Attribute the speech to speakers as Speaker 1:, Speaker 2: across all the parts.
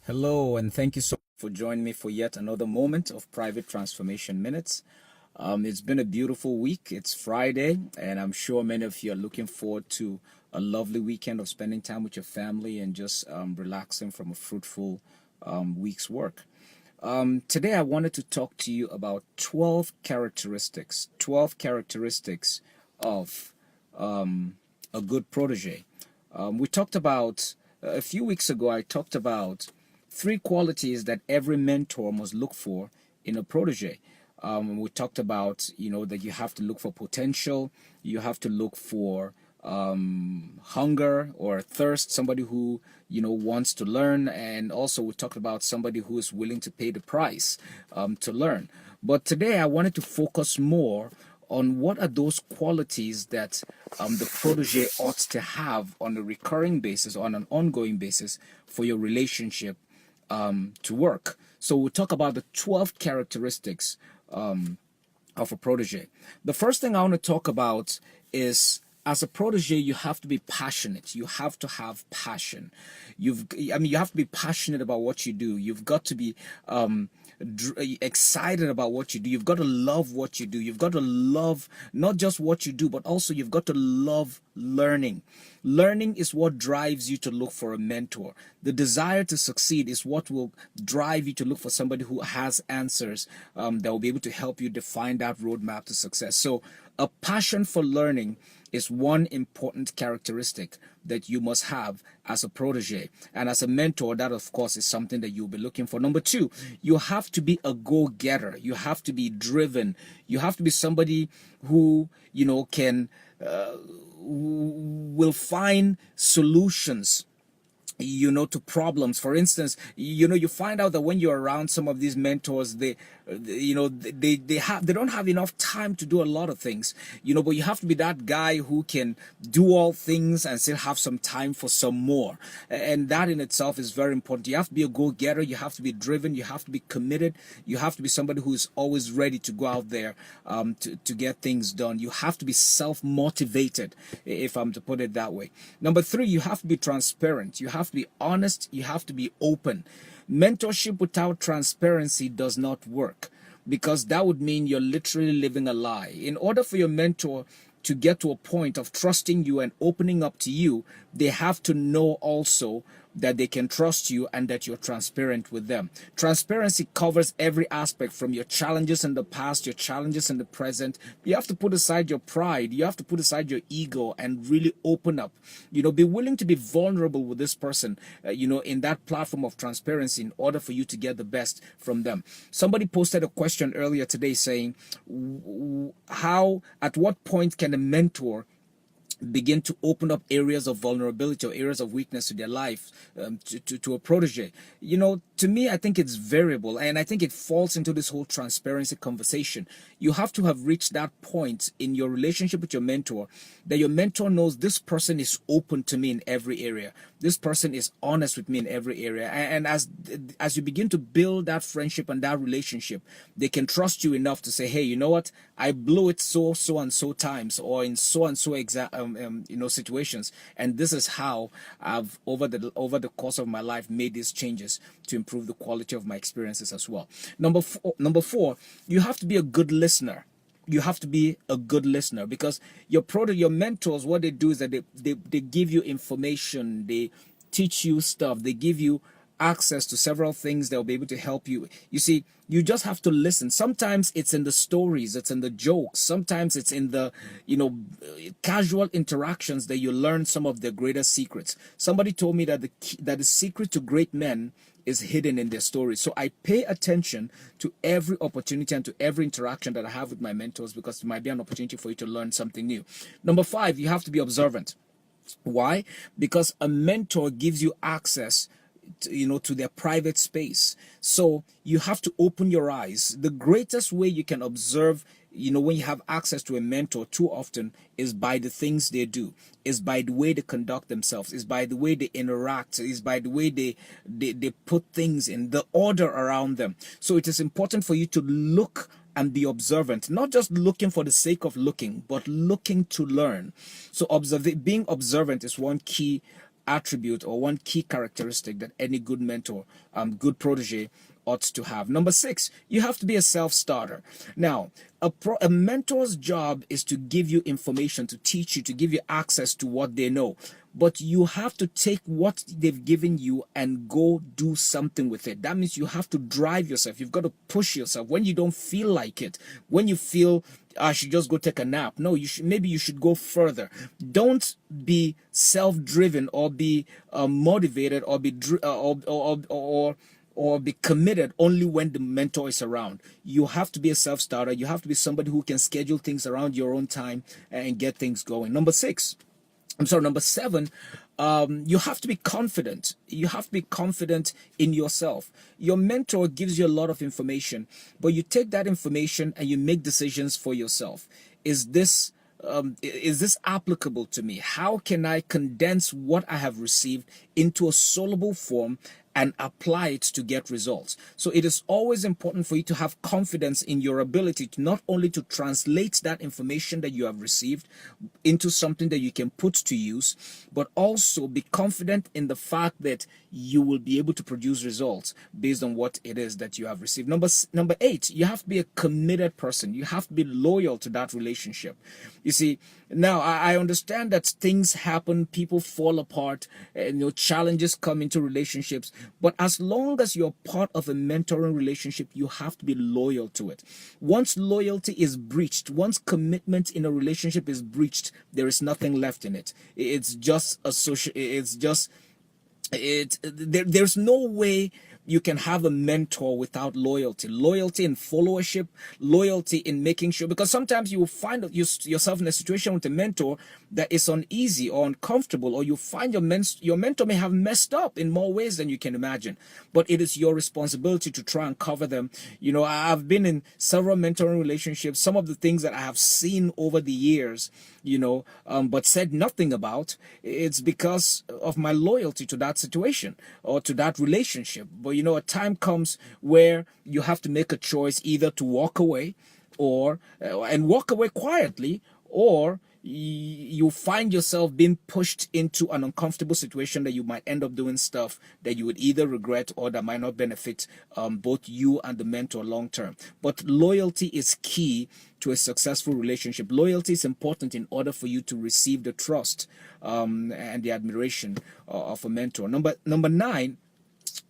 Speaker 1: Hello, and thank you so much for joining me for yet another moment of Private Transformation Minutes. It's been a beautiful week. It's Friday, and I'm sure many of you are looking forward to a lovely weekend of spending time with your family and just relaxing from a fruitful week's work. Today, I wanted to talk to you about 12 characteristics of a good protege. We talked about, a few weeks ago, I talked about three qualities that every mentor must look for in a protege. We talked about, that you have to look for potential, you have to look for hunger or thirst, somebody who, wants to learn, and also we talked about somebody who is willing to pay the price to learn. But today I wanted to focus more on what are those qualities that the protege ought to have on a recurring basis, on an ongoing basis for your relationship to work. So we'll talk about the 12 characteristics of a protege. The first thing I want to talk about is, as a protege, you have to be passionate. You have to have passion. You have to be passionate about what you do. You've got to be excited about what you do. You've got to love what you do. You've got to love not just what you do, but also you've got to love learning. Learning is what drives you to look for a mentor. The desire to succeed is what will drive you to look for somebody who has answers that will be able to help you define that roadmap to success. So a passion for learning is one important characteristic that you must have as a protege. And as a mentor, that of course is something that you'll be looking for. Number two, you have to be a go-getter. You have to be driven. You have to be somebody who, can will find solutions to problems. For instance, you find out that when you're around some of these mentors, they don't have enough time to do a lot of things, but you have to be that guy who can do all things and still have some time for some more. And that in itself is very important. You have to be a go-getter. You have to be driven. You have to be committed. You have to be somebody who is always ready to go out there to get things done. You have to be self-motivated, if I'm to put it that way. Number three, you have to be transparent. You have to be honest. You have to be open. Mentorship without transparency does not work, because that would mean you're literally living a lie. In order for your mentor to get to a point of trusting you and opening up to you, they have to know also that they can trust you and that you're transparent with them. Transparency covers every aspect, from your challenges in the past, your challenges in the present. You have to put aside your pride. You have to put aside your ego and really open up. Be willing to be vulnerable with this person, in that platform of transparency, in order for you to get the best from them. Somebody posted a question earlier today saying, at what point can a mentor begin to open up areas of vulnerability or areas of weakness to their life to a protege? To me, I think it's variable, and I think it falls into this whole transparency conversation. You have to have reached that point in your relationship with your mentor that your mentor knows this person is open to me in every area. This person is honest with me in every area. And as you begin to build that friendship and that relationship, they can trust you enough to say, hey, you know what? I blew it so and so times, or in so and so situations, and this is how I've over the course of my life made these changes to improve the quality of my experiences as well. Number four, you have to be a good listener. You have to be a good listener, because your mentors, what they do is that they give you information, they teach you stuff, they give you access to several things that will be able to help you. You see, you just have to listen. Sometimes it's in the stories, it's in the jokes, sometimes it's in the casual interactions that you learn some of their greatest secrets. Somebody told me that the secret to great men is hidden in their stories. So I pay attention to every opportunity and to every interaction that I have with my mentors, because it might be an opportunity for you to learn something new. Number five, you have to be observant. Why? Because a mentor gives you access to their private space. So you have to open your eyes. The greatest way you can observe, when you have access to a mentor too often, is by the things they do, is by the way they conduct themselves, is by the way they interact, is by the way they put things in the order around them. So it is important for you to look and be observant, not just looking for the sake of looking, but looking to learn. So being observant is one key attribute or one key characteristic that any good mentor, good protege ought to have. Number 6, you have to be a self-starter. Now, a mentor's job is to give you information, to teach you, to give you access to what they know. But you have to take what they've given you and go do something with it. That means you have to drive yourself. You've got to push yourself when you don't feel like it. When you feel I should just go take a nap. No, maybe you should go further. Don't be self-driven or be motivated or be or be committed only when the mentor is around. You have to be a self-starter. You have to be somebody who can schedule things around your own time and get things going. Number 7, you have to be confident. You have to be confident in yourself. Your mentor gives you a lot of information, but you take that information and you make decisions for yourself. Is this applicable to me? How can I condense what I have received into a soluble form and apply it to get results? So it is always important for you to have confidence in your ability to not only to translate that information that you have received into something that you can put to use, but also be confident in the fact that you will be able to produce results based on what it is that you have received. Number 8, you have to be a committed person. You have to be loyal to that relationship. You see, now I understand that things happen, people fall apart, and challenges come into relationships. But as long as you're part of a mentoring relationship, you have to be loyal to it. Once loyalty is breached, once commitment in a relationship is breached, there is nothing left in it. It's just a social. There's no way you can have a mentor without loyalty in followership, loyalty in making sure, because sometimes you will find yourself in a situation with a mentor that is uneasy or uncomfortable, or you find your mentor may have messed up in more ways than you can imagine, but it is your responsibility to try and cover them. I've been in several mentoring relationships. Some of the things that I have seen over the years, but said nothing about, it's because of my loyalty to that situation or to that relationship. But a time comes where you have to make a choice, either to walk away and walk away quietly, or you find yourself being pushed into an uncomfortable situation that you might end up doing stuff that you would either regret or that might not benefit both you and the mentor long term. But loyalty is key to a successful relationship. Loyalty is important in order for you to receive the trust and the admiration of a mentor. Number 9,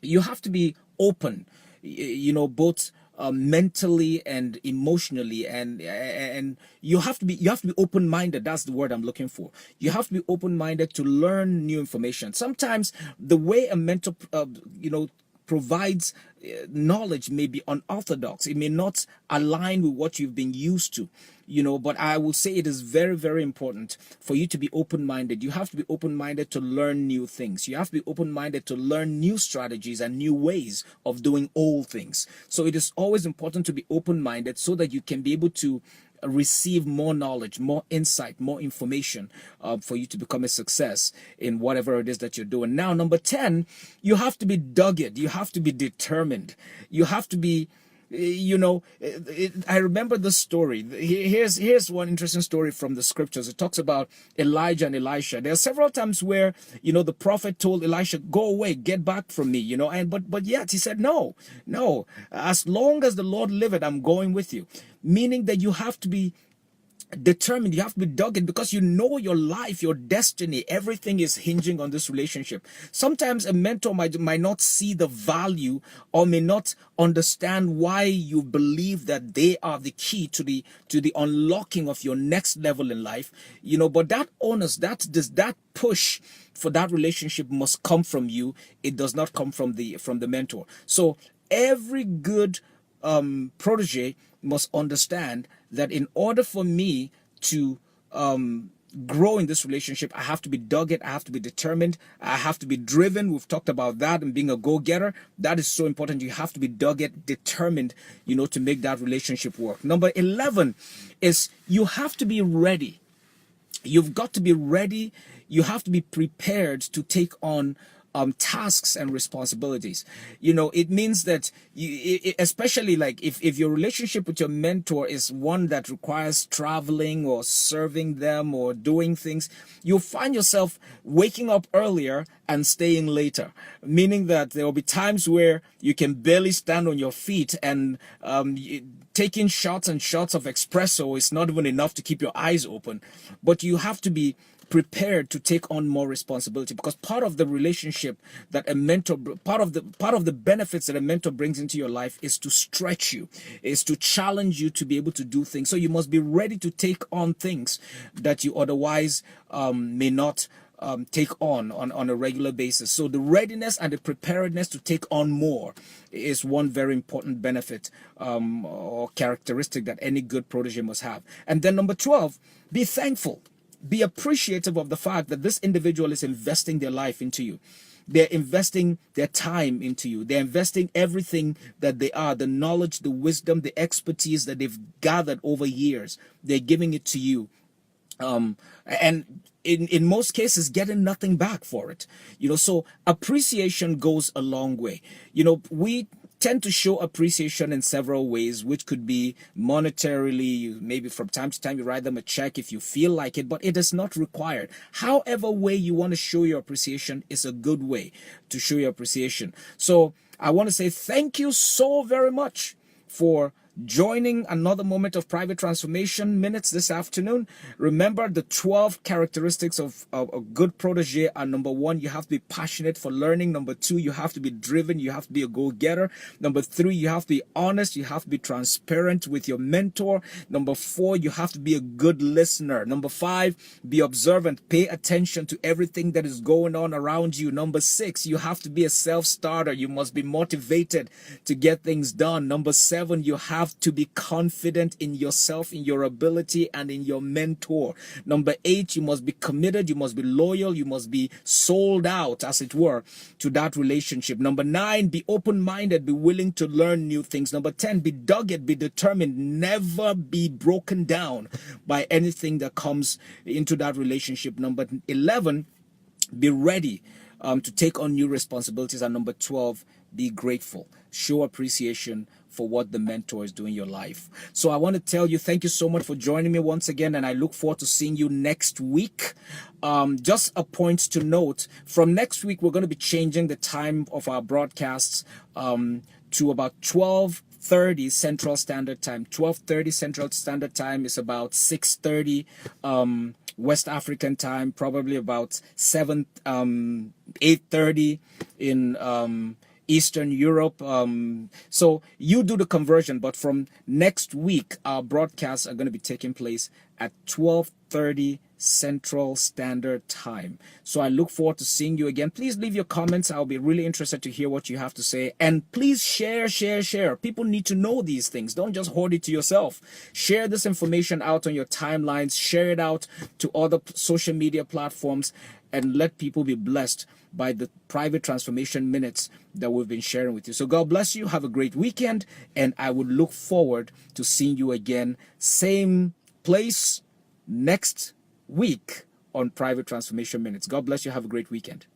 Speaker 1: you have to be open, both mentally and emotionally, and you have to be open-minded. That's the word I'm looking for. You have to be open-minded to learn new information. Sometimes the way a mentor provides knowledge may be unorthodox. It may not align with what you've been used to, but I will say it is very, very important for you to be open-minded. You have to be open-minded to learn new things. You have to be open-minded to learn new strategies and new ways of doing old things. So it is always important to be open-minded so that you can be able to receive more knowledge, more insight, more information for you to become a success in whatever it is that you're doing. Now, number 10, you have to be dogged. You have to be determined. You have to be, I remember the story. Here's one interesting story from the scriptures. It talks about Elijah and Elisha. There are several times where, the prophet told Elisha, go away, get back from me, but yet he said, no, as long as the Lord liveth, I'm going with you. Meaning that you have to be determined, you have to be dogged, because your life, your destiny, everything is hinging on this relationship. Sometimes a mentor might not see the value or may not understand why you believe that they are the key to the unlocking of your next level in life, but that onus, that push for that relationship must come from you. It does not come from the mentor. So every good protege must understand that in order for me to grow in this relationship, I have to be dogged, I have to be determined, I have to be driven. We've talked about that and being a go-getter. That is so important. You have to be dogged, determined, to make that relationship work. Number 11 is you have to be ready. You've got to be ready. You have to be prepared to take on tasks and responsibilities. It means that especially like if your relationship with your mentor is one that requires traveling or serving them or doing things, you'll find yourself waking up earlier and staying later, meaning that there will be times where you can barely stand on your feet, and taking shots and shots of espresso is not even enough to keep your eyes open. But you have to be prepared to take on more responsibility, because part of the relationship that a mentor, part of the benefits that a mentor brings into your life is to stretch you, is to challenge you to be able to do things. So you must be ready to take on things that you otherwise may not take on a regular basis. So the readiness and the preparedness to take on more is one very important benefit or characteristic that any good protege must have. And then number 12, be thankful. Be appreciative of the fact that this individual is investing their life into you. They're investing their time into you. They're investing everything that they are, the knowledge, the wisdom, the expertise that they've gathered over years. They're giving it to you. And in most cases, getting nothing back for it. So appreciation goes a long way. We tend to show appreciation in several ways, which could be monetarily. Maybe from time to time you write them a check if you feel like it, but it is not required. However way you want to show your appreciation is a good way to show your appreciation. So I want to say thank you so very much for joining another moment of Private Transformation Minutes this afternoon. Remember, the 12 characteristics of a good protege are: number 1, you have to be passionate for learning. Number 2, you have to be driven. You have to be a go-getter. Number 3, you have to be honest. You have to be transparent with your mentor. Number 4, you have to be a good listener. Number 5, be observant. Pay attention to everything that is going on around you. Number 6, you have to be a self-starter. You must be motivated to get things done. Number 7, you have to be confident in yourself, in your ability, and in your mentor. Number 8, you must be committed, you must be loyal, you must be sold out, as it were, to that relationship. Number 9, be open-minded, be willing to learn new things. Number 10, be dogged, be determined, never be broken down by anything that comes into that relationship. Number 11, be ready to take on new responsibilities. And number 12, be grateful. Show appreciation for what the mentor is doing in your life. So I want to tell you, thank you so much for joining me once again, and I look forward to seeing you next week. Just a point to note, from next week, we're going to be changing the time of our broadcasts to about 12:30 Central Standard Time. 12:30 Central Standard Time is about 6:30 West African time, probably about 8:30 in Eastern Europe. So you do the conversion, but from next week, our broadcasts are going to be taking place at 12:30 Central Standard Time. So I look forward to seeing you again. Please leave your comments. I'll be really interested to hear what you have to say. And please share. People need to know these things. Don't just hoard it to yourself. Share this information out on your timelines. Share it out to other social media platforms, and let people be blessed by the Private Transformation Minutes that we've been sharing with you. So God bless you. Have a great weekend. And I would look forward to seeing you again. Same place next week on Private Transformation Minutes. God bless you. Have a great weekend.